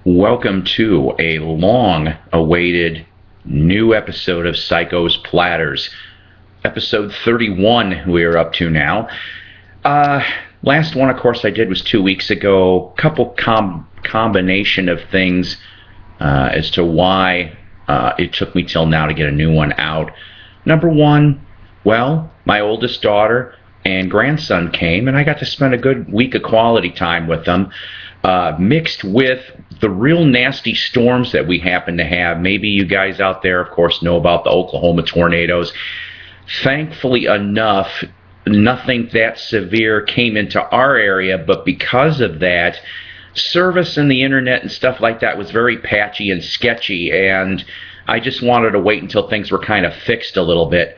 Welcome to a long-awaited new episode of Psycho's Platters. Episode 31 we are up to now. Last one, of course, I did was 2 weeks ago. Couple combination of things as to why it took me till now to get a new one out. Number one, well, my oldest daughter and grandson came, and I got to spend a good week of quality time with them. Mixed with the real nasty storms that we happen to have. Maybe you guys out there, of course, know about the Oklahoma tornadoes. Thankfully enough, nothing that severe came into our area, but because of that, service and the internet and stuff like that was very patchy and sketchy, and I just wanted to wait until things were kind of fixed a little bit.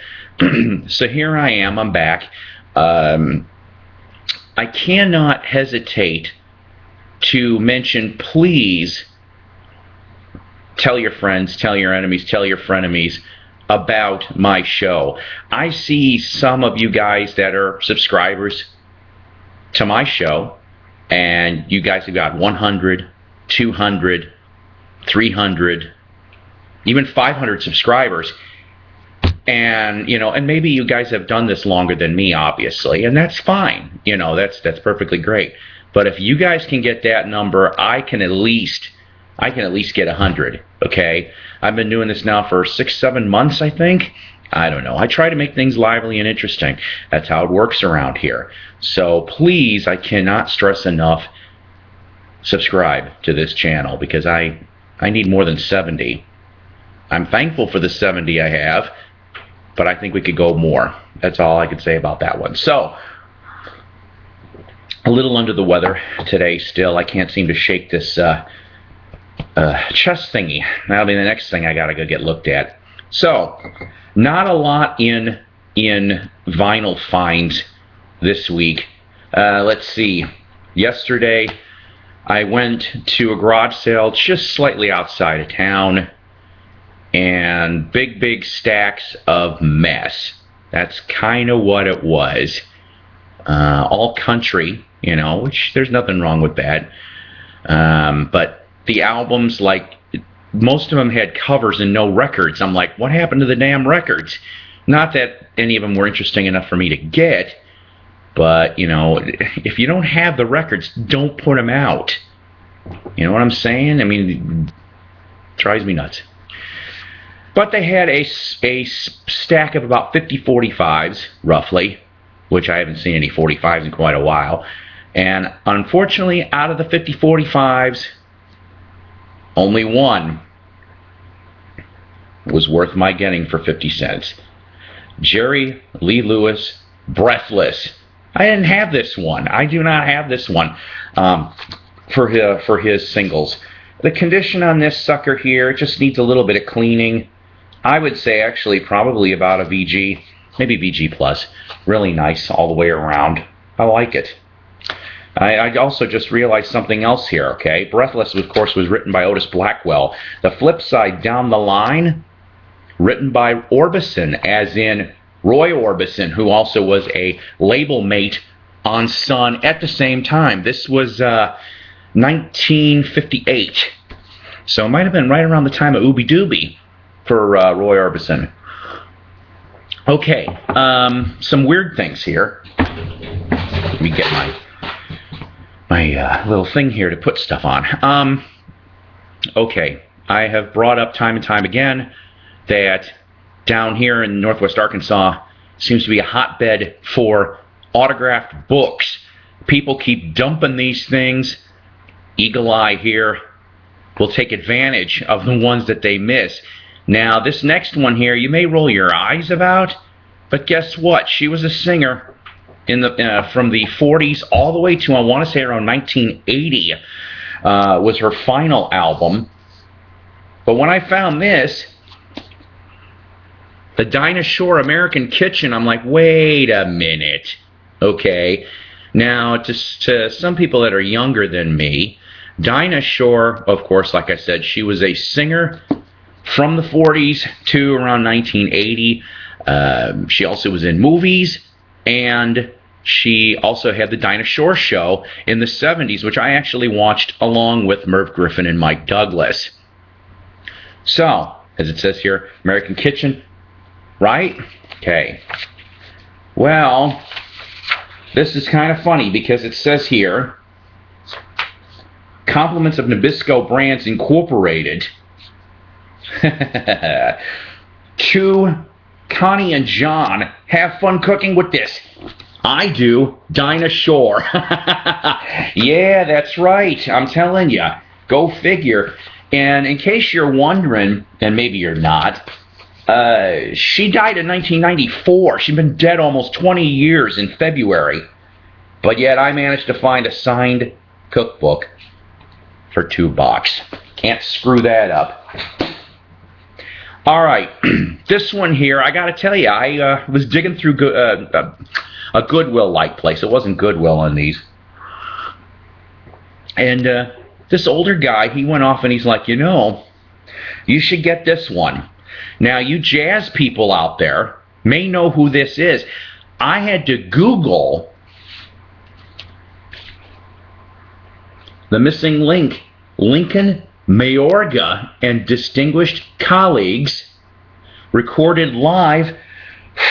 So here I am, I'm back. I cannot hesitate to mention, please tell your friends, tell your enemies, tell your frenemies about my show. I see some of you guys that are subscribers to my show, and you guys have got 100, 200, 300, even 500 subscribers. And, and maybe you guys have done this longer than me, obviously, and that's fine. That's perfectly great. But if you guys can get that number, I can at least get 100, okay? I've been doing this now for 6-7 months, I think. I don't know. I try to make things lively and interesting. That's how it works around here. So please, I cannot stress enough, subscribe to this channel, because I need more than 70. I'm thankful for the 70 I have, but I think we could go more. That's all I could say about that one. So, a little under the weather today still. I can't seem to shake this chest thingy. That'll be the next thing I gotta go get looked at. So, not a lot in vinyl finds this week. Let's see. Yesterday, I went to a garage sale just slightly outside of town, and big stacks of mess. That's kind of what it was. All country, which there's nothing wrong with that. But the albums, like, most of them had covers and no records. I'm like, what happened to the damn records? Not that any of them were interesting enough for me to get, but, if you don't have the records, don't put them out. You know what I'm saying? I mean, it drives me nuts. But they had a stack of about 50 45s, roughly, which I haven't seen any 45s in quite a while. And unfortunately, out of the 50 45s, only one was worth my getting for 50 cents. Jerry Lee Lewis, Breathless. I didn't have this one. I do not have this one for his singles. The condition on this sucker here, it just needs a little bit of cleaning. I would say actually probably about a VG, maybe VG plus. Really nice all the way around. I like it. I also just realized something else here, okay? Breathless, of course, was written by Otis Blackwell. The flip side, Down the Line, written by Orbison, as in Roy Orbison, who also was a label mate on Sun at the same time. This was 1958. So it might have been right around the time of Ooby Dooby for Roy Orbison. Okay, some weird things here. Let me get my little thing here to put stuff on. Okay, I have brought up time and time again that down here in northwest Arkansas seems to be a hotbed for autographed books. People keep dumping these things. Eagle Eye here will take advantage of the ones that they miss. Now, this next one here, you may roll your eyes about, but guess what? She was a singer in the from the 40s all the way to, I want to say, around 1980 was her final album. But when I found this, the Dinah Shore American Kitchen, I'm like, wait a minute. Okay. Now, to some people that are younger than me, Dinah Shore, of course, like I said, she was a singer from the 40s to around 1980. She also was in movies, and she also had the Dinah Shore show in the 70s, which I actually watched along with Merv Griffin and Mike Douglas. So, as it says here, American Kitchen, right? Okay. Well, this is kind of funny because it says here, compliments of Nabisco Brands Incorporated to Connie and John. Have fun cooking with this. I do. Dinah Shore. Yeah, that's right. I'm telling you. Go figure. And in case you're wondering, and maybe you're not, she died in 1994. She's been dead almost 20 years in February. But yet I managed to find a signed cookbook for $2. Can't screw that up. All right. This one here, I got to tell you, I was digging through a Goodwill-like place. It wasn't Goodwill on these. And this older guy, he went off and he's like, you know, you should get this one. Now, you jazz people out there may know who this is. I had to Google the missing link. Lincoln Mayorga and distinguished colleagues recorded live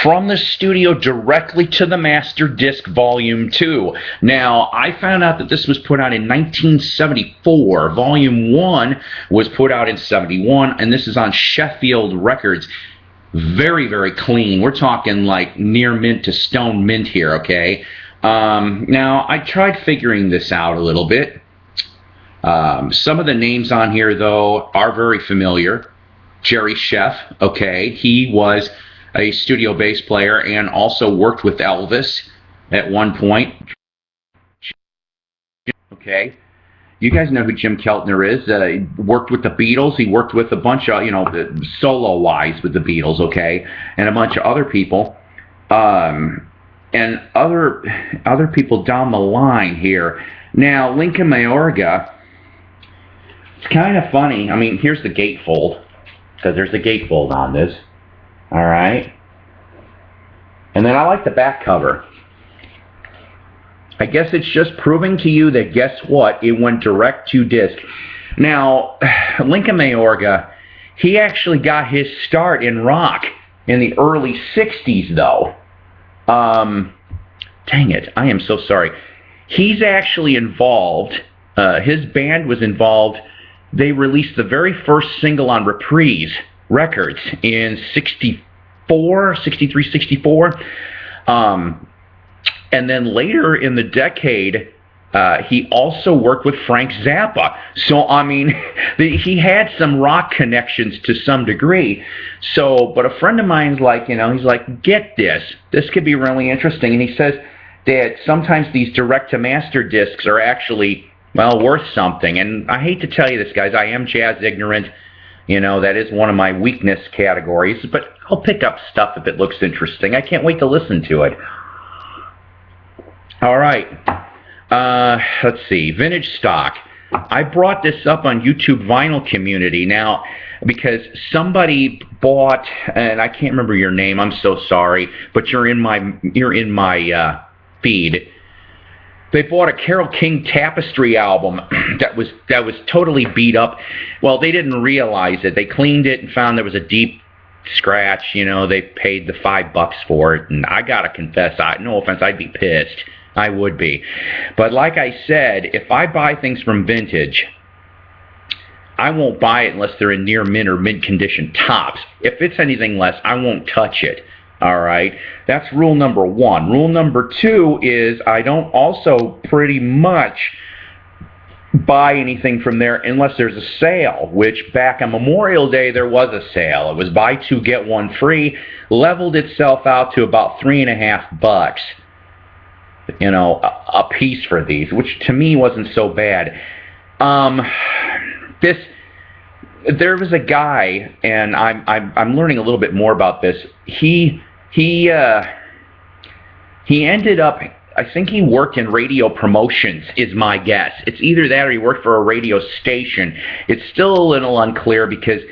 from the studio directly to the Master Disc Volume 2. Now, I found out that this was put out in 1974. Volume 1 was put out in 71, and this is on Sheffield Records. Very, very clean. We're talking like near mint to stone mint here, okay? Now, I tried figuring this out a little bit. Some of the names on here, though, are very familiar. Jerry Sheff, okay, he was a studio bass player and also worked with Elvis at one point. Okay, you guys know who Jim Keltner is. He worked with the Beatles. He worked with a bunch of, solo-wise with the Beatles, okay, and a bunch of other people. And other people down the line here. Now, Lincoln Mayorga, it's kind of funny. I mean, here's the gatefold, because there's a gatefold on this. All right. And then I like the back cover. I guess it's just proving to you that, guess what? It went direct to disc. Now, Lincoln Mayorga, he actually got his start in rock in the early 60s, though. Dang it. I am so sorry. He's actually involved. His band was involved. They released the very first single on Reprise Records in 63, 64. And then later in the decade, he also worked with Frank Zappa. So, I mean, he had some rock connections to some degree. So, but a friend of mine's like, he's like, get this. This could be really interesting. And he says that sometimes these direct-to-master discs are actually, well, worth something. And I hate to tell you this, guys. I am jazz ignorant. That is one of my weakness categories. But I'll pick up stuff if it looks interesting. I can't wait to listen to it. All right. Let's see. Vintage stock. I brought this up on YouTube Vinyl Community now because somebody bought, and I can't remember your name. I'm so sorry, but you're in my feed. They bought a Carole King Tapestry album that was totally beat up. Well, they didn't realize it. They cleaned it and found there was a deep scratch. They paid the $5 for it, and I gotta confess, no offense, I'd be pissed. I would be. But like I said, if I buy things from vintage, I won't buy it unless they're in near mint or mint condition tops. If it's anything less, I won't touch it. All right? That's rule number 1. Rule number 2 is I don't also pretty much buy anything from there unless there's a sale, which back on Memorial Day there was a sale. It was buy 2, get 1 free, leveled itself out to about $3.50. A piece for these, which to me wasn't so bad. There was a guy, and I'm learning a little bit more about this. He ended up, I think he worked in radio promotions, is my guess. It's either that or he worked for a radio station. It's still a little unclear because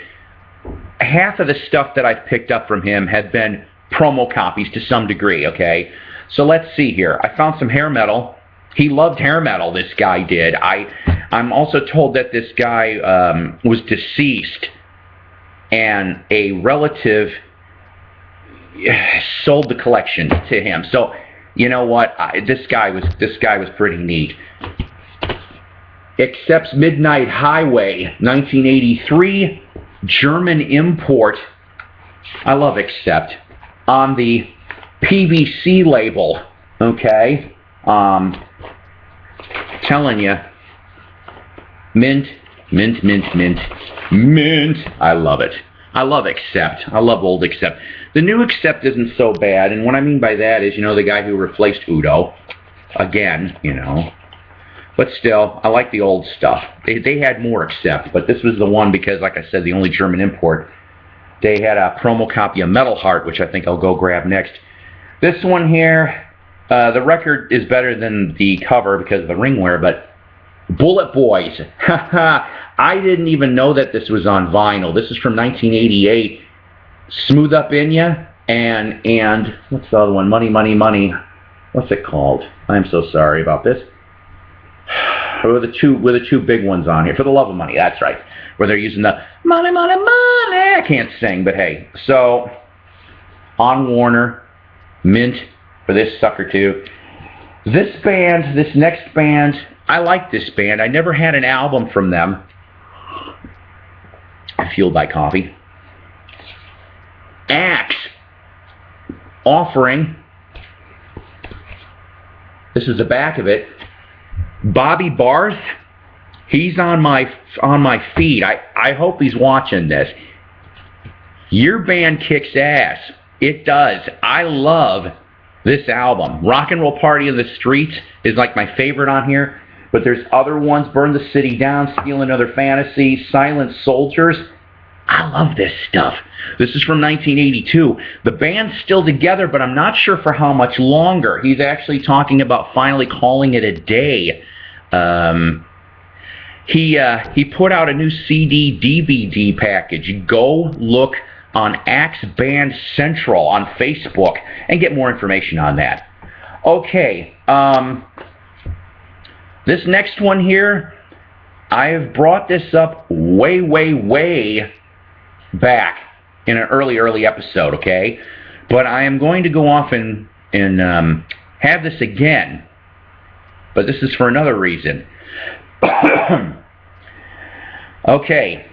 half of the stuff that I've picked up from him have been promo copies to some degree, okay? So let's see here. I found some hair metal. He loved hair metal, this guy did. I'm also told that this guy was deceased, and a relative sold the collection to him. So, you know what? This guy was pretty neat. Accepts Midnight Highway, 1983, German import. I love Accept. On the PVC label, okay? Telling you, mint. I love it. I love Accept. I love old Accept. The new Accept isn't so bad, and what I mean by that is, the guy who replaced Udo, again, But still, I like the old stuff. They had more Accept, but this was the one because, like I said, the only German import. They had a promo copy of Metal Heart, which I think I'll go grab next. This one here, the record is better than the cover because of the ringwear, but Bullet Boys. I didn't even know that this was on vinyl. This is from 1988. Smooth Up In Ya, and what's the other one? Money, Money, Money. What's it called? I'm so sorry about this. With the two big ones on here. For the Love of Money, that's right. Where they're using the money, money, money. I can't sing, but hey. So, on Warner, mint for this sucker too. This next band, I like this band. I never had an album from them. Fueled by coffee. Axe. Offering. This is the back of it. Bobby Barth, he's on my feed. I hope he's watching this. Your band kicks ass. It does. I love this album. Rock and Roll Party in the Streets is like my favorite on here, but there's other ones. Burn the City Down, Steal Another Fantasy, Silent Soldiers. I love this stuff. This is from 1982. The band's still together, but I'm not sure for how much longer. He's actually talking about finally calling it a day. He put out a new CD DVD package. Go look on Axe Band Central on Facebook and get more information on that. Okay, this next one here, I've brought this up way back in an early episode, okay? But I am going to go off and have this again. But this is for another reason. Okay.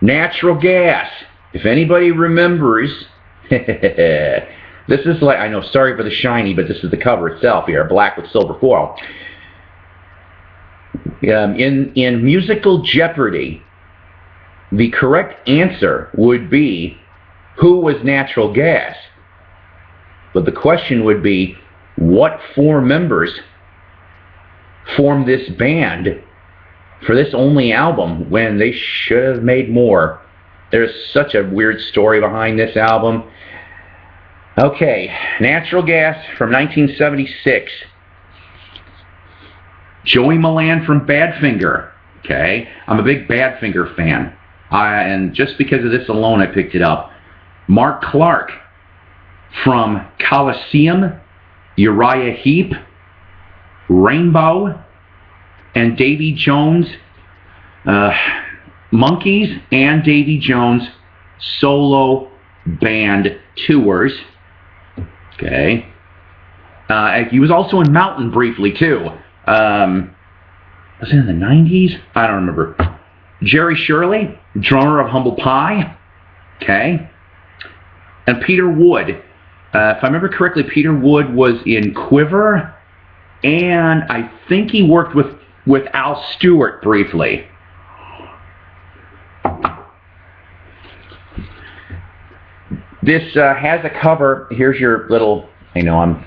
Natural gas. If anybody remembers, this is like, I know, sorry for the shiny, but this is the cover itself here, black with silver foil. In musical Jeopardy, the correct answer would be, who was natural gas? But the question would be, what four members formed this band for this only album when they should have made more? There's such a weird story behind this album. Okay, Natural Gas from 1976. Joey Milan from Badfinger. Okay, I'm a big Badfinger fan. And just because of this alone, I picked it up. Mark Clark from Coliseum, Uriah Heep, Rainbow, and Davy Jones, Monkees and Davy Jones solo band tours. Okay. He was also in Mountain briefly, too. Was it in the 90s? I don't remember. Jerry Shirley, drummer of Humble Pie. Okay. And Peter Wood. If I remember correctly, Peter Wood was in Quiver, and I think he worked with Al Stewart briefly. This has a cover. Here's your little, I know, I'm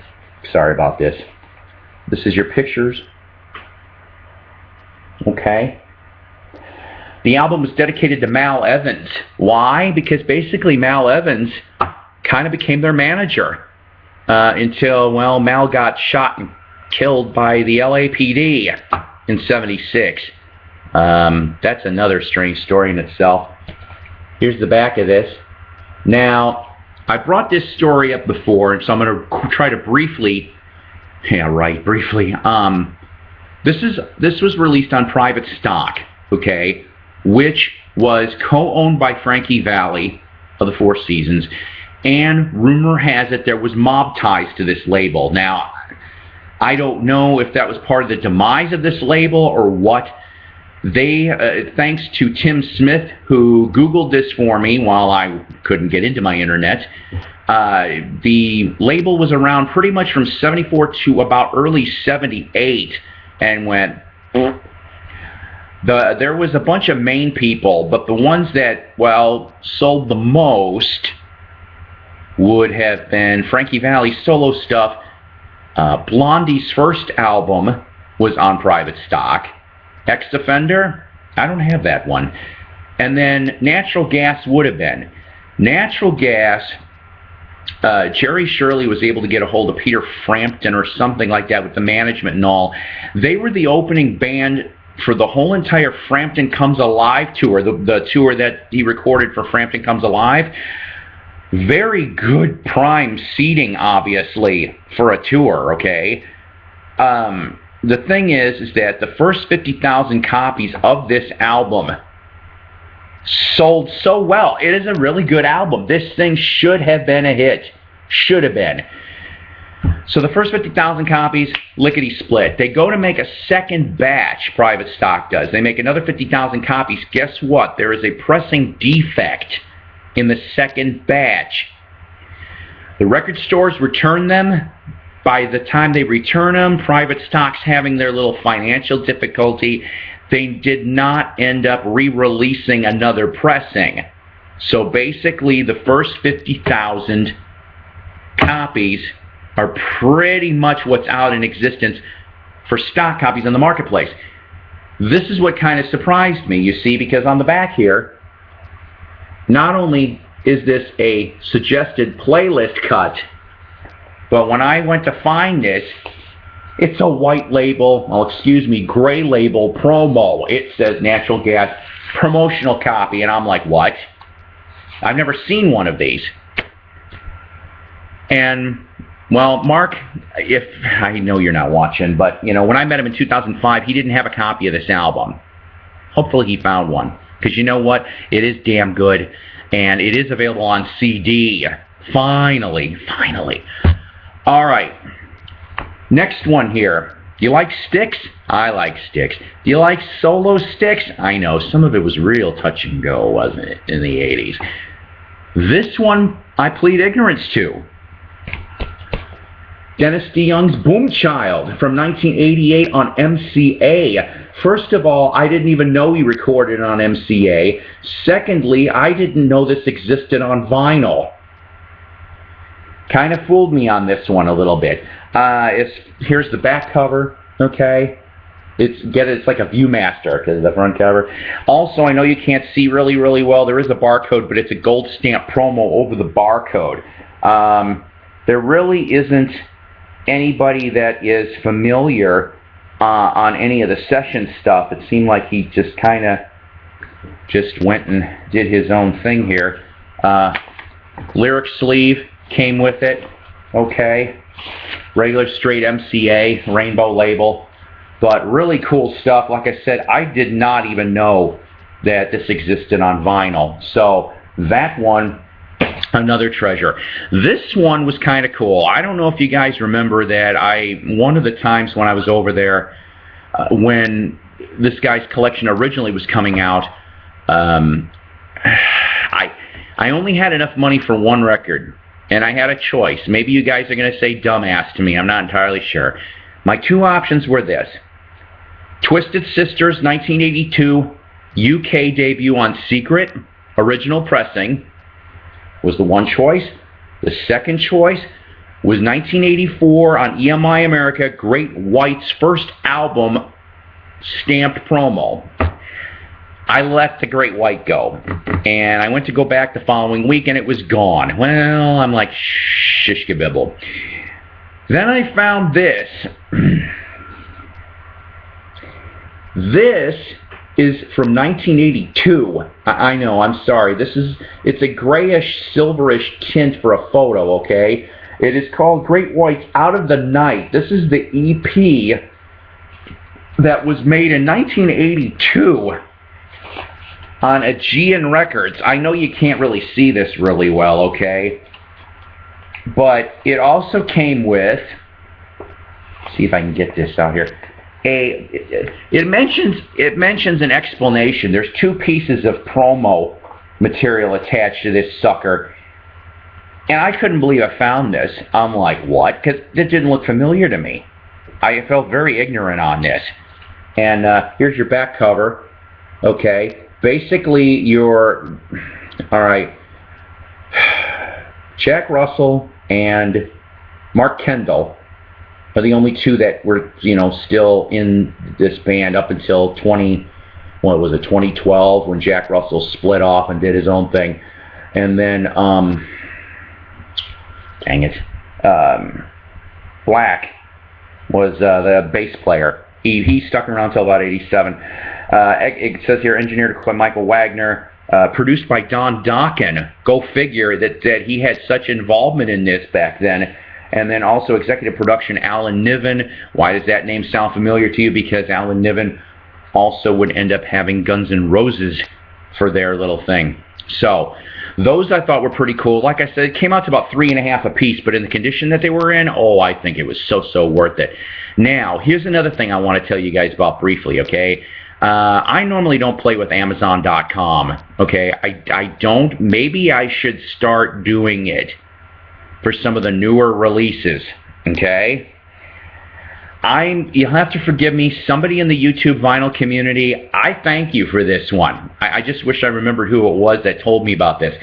sorry about this. This is your pictures. Okay. The album was dedicated to Mal Evans. Why? Because basically Mal Evans kind of became their manager until, well, Mal got shot and killed by the LAPD in '76. That's another strange story in itself. Here's the back of this. Now, I brought this story up before, and so I'm going to try to briefly. This was released on private stock, okay, which was co-owned by Frankie Valli of the Four Seasons, and rumor has it there was mob ties to this label. Now, I don't know if that was part of the demise of this label or what. They, thanks to Tim Smith, who Googled this for me while I couldn't get into my internet, the label was around pretty much from 74 to about early 78 and went... There was a bunch of main people, but the ones that, well, sold the most would have been Frankie Valli's solo stuff. Blondie's first album was on private stock. Ex-Offender, I don't have that one. And then Natural Gas would have been. Natural Gas, Jerry Shirley was able to get a hold of Peter Frampton or something like that with the management and all. They were the opening band for the whole entire Frampton Comes Alive tour, the tour that he recorded for Frampton Comes Alive. Very good prime seating, obviously, for a tour, okay? The thing is that the first 50,000 copies of this album sold so well. It is a really good album. This thing should have been a hit. Should have been. So the first 50,000 copies, lickety-split. They go to make a second batch, private stock does. They make another 50,000 copies. Guess what? There is a pressing defect in the second batch. The record stores return them. By the time they return them, private stock's having their little financial difficulty. They did not end up re-releasing another pressing. So basically, the first 50,000 copies are pretty much what's out in existence for stock copies in the marketplace. This is what kind of surprised me, you see, because on the back here, not only is this a suggested playlist cut, but when I went to find this, it's a white label, gray label promo. It says Natural Gas promotional copy, and I'm like, what? I've never seen one of these. And, well, Mark, if I know you're not watching, but, you know, when I met him in 2005, he didn't have a copy of this album. Hopefully he found one, because you know what? It is damn good, and it is available on CD. Finally. All right. Next one here. Do you like Styx? I like Styx. Do you like solo Styx? I know. Some of it was real touch and go, wasn't it, in the 80s? This one I plead ignorance to. Dennis DeYoung's Boom Child from 1988 on MCA. First of all, I didn't even know he recorded on MCA. Secondly, I didn't know this existed on vinyl. Kind of fooled me on this one a little bit. Here's the back cover, okay? It's like a Viewmaster because of the front cover. Also, I know you can't see really well. There is a barcode, but it's a gold stamp promo over the barcode. There really isn't anybody that is familiar on any of the session stuff. It seemed like he just kind of went and did his own thing here. Lyric sleeve came with it, okay. Regular straight MCA, rainbow label, but really cool stuff. Like I said, I did not even know that this existed on vinyl. So that one, another treasure. This one was kind of cool. I don't know if you guys remember that one of the times when I was over there, when this guy's collection originally was coming out, I only had enough money for one record. And I had a choice. Maybe you guys are going to say dumbass to me. I'm not entirely sure. My two options were this. Twisted Sisters 1982 UK debut on Secret, original pressing, was the one choice. The second choice was 1984 on EMI America, Great White's first album, stamped promo. I let the Great White go, and I went to go back the following week, and it was gone. Well, I'm like, shish-kabibble. Then I found this. This is from 1982. I know, I'm sorry. It's a grayish, silverish tint for a photo, okay? It is called Great Whites Out of the Night. This is the EP that was made in 1982 on Aegean Records. I know you can't really see this really well, okay? But it also came with, see if I can get this out here. It mentions an explanation. There's 2 pieces of promo material attached to this sucker, and I couldn't believe I found this. I'm like, what? Because it didn't look familiar to me. I felt very ignorant on this. And here's your back cover. Okay, basically all right. Jack Russell and Mark Kendall are the only 2 that were, still in this band up until 2012 when Jack Russell split off and did his own thing. And then, dang it, Black was the bass player. He stuck around until about 87. It says here, engineered by Michael Wagner, produced by Don Dokken. Go figure that he had such involvement in this back then. And then also executive production, Alan Niven. Why does that name sound familiar to you? Because Alan Niven also would end up having Guns N' Roses for their little thing. So those I thought were pretty cool. Like I said, it came out to about $3.50 a piece, but in the condition that they were in, I think it was so worth it. Now, here's another thing I want to tell you guys about briefly, okay? I normally don't play with Amazon.com, okay? I don't. Maybe I should start doing it for some of the newer releases, okay? You'll have to forgive me, somebody in the YouTube vinyl community, I thank you for this one. I just wish I remembered who it was that told me about this.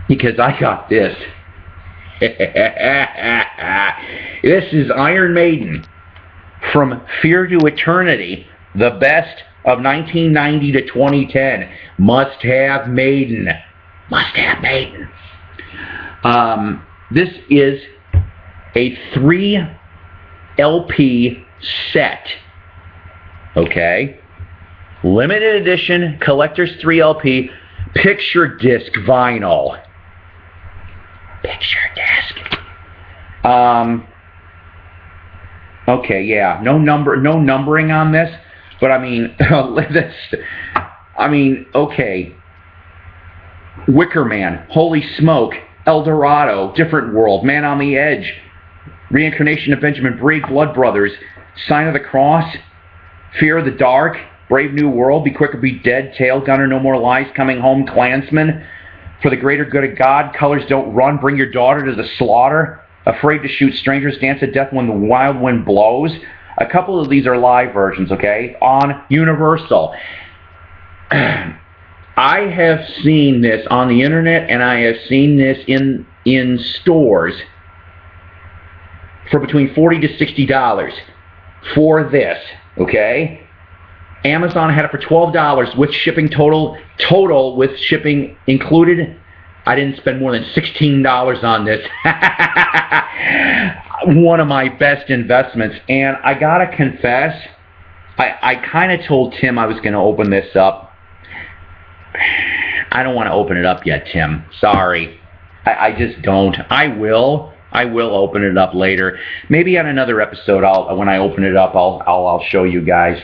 Because I got this. This is Iron Maiden, From Fear to Eternity, the best of 1990 to 2010. Must have Maiden. Must have Maiden. This is a 3 LP set. Okay? Limited edition, collector's 3 LP, picture disc vinyl. Picture disc. Okay, yeah. No numbering on this, but I mean, okay. Wicker Man, Holy Smoke, El Dorado, Different World, Man on the Edge, Reincarnation of Benjamin Briggs, Blood Brothers, Sign of the Cross, Fear of the Dark, Brave New World, Be Quick or Be Dead, Tail Gunner, No More Lies, Coming Home, Klansman, For the Greater Good of God, Colors Don't Run, Bring Your Daughter to the Slaughter, Afraid to Shoot Strangers, Dance to Death When the Wild Wind Blows. A couple of these are live versions, okay, on Universal. I have seen this on the internet, and I have seen this in stores for between $40 to $60 for this, okay? Amazon had it for $12 with shipping total with shipping included. I didn't spend more than $16 on this. One of my best investments. And I gotta confess, I kind of told Tim I was going to open this up. I don't want to open it up yet, Tim. Sorry. I just don't. I will open it up later. Maybe on another episode, when I open it up, I'll show you guys.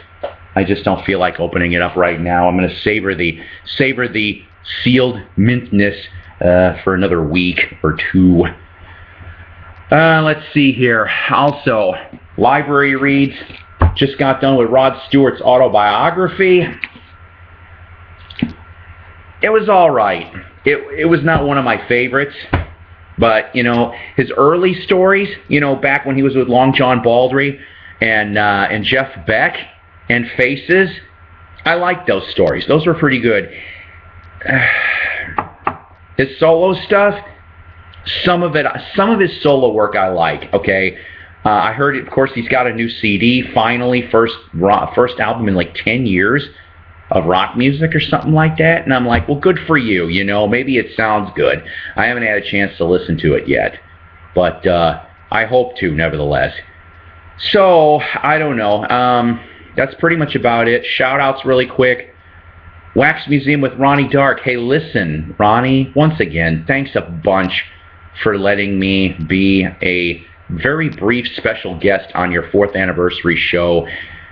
I just don't feel like opening it up right now. I'm going to savor the sealed mintness for another week or 2. Let's see here. Also, library reads. Just got done with Rod Stewart's autobiography. It was all right. It was not one of my favorites, but his early stories, back when he was with Long John Baldry and Jeff Beck and Faces, I liked those stories. Those were pretty good. His solo stuff, some of his solo work I like. Okay, I heard, of course, he's got a new CD. Finally, first album in like 10 years of rock music or something like that, and I'm like, well, good for you. Maybe it sounds good. I haven't had a chance to listen to it yet, but I hope to, nevertheless. So, I don't know. That's pretty much about it. Shout-outs really quick. Wax Museum with Ronnie Dark. Hey, listen, Ronnie, once again, thanks a bunch for letting me be a very brief special guest on your 4th anniversary show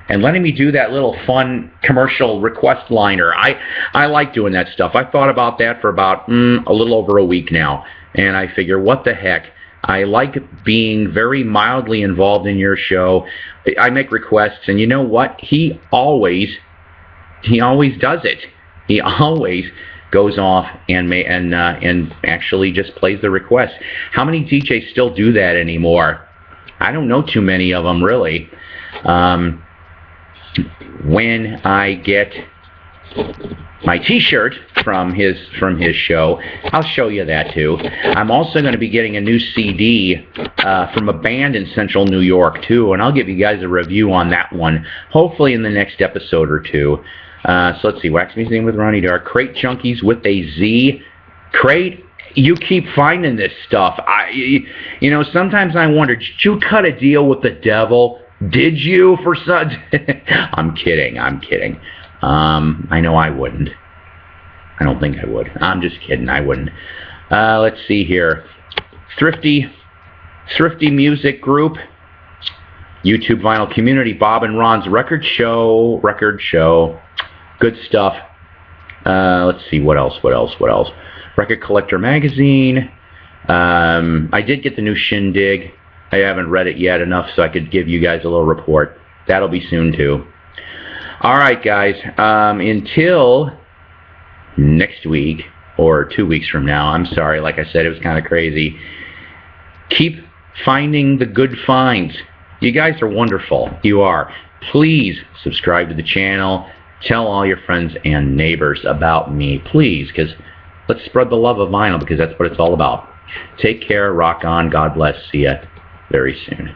and letting me do that little fun commercial request liner. I like doing that stuff. I thought about that for about a little over a week now, and I figure, what the heck? I like being very mildly involved in your show. I make requests, and you know what? He always does it. He always goes off and actually just plays the request. How many DJs still do that anymore? I don't know too many of them, really. When I get my T-shirt from his show, I'll show you that too. I'm also going to be getting a new CD from a band in Central New York too, and I'll give you guys a review on that one, hopefully in the next episode or two. So let's see, Wax Museum with Ronnie Dark, Crate Junkies with a Z. Crate, you keep finding this stuff. Sometimes I wonder, did you cut a deal with the devil? Did you for such? I'm kidding. I know I wouldn't. I don't think I would. I'm just kidding. I wouldn't. Let's see here. Thrifty Music Group. YouTube Vinyl Community. Bob and Ron's Record Show. Good stuff. Let's see. What else? Record Collector Magazine. I did get the new Shindig. I haven't read it yet enough so I could give you guys a little report. That'll be soon too. All right, guys. Until next week or 2 weeks from now. I'm sorry. Like I said, it was kind of crazy. Keep finding the good finds. You guys are wonderful. You are. Please subscribe to the channel. Tell all your friends and neighbors about me, please, because let's spread the love of vinyl, because that's what it's all about. Take care. Rock on. God bless. See ya very soon.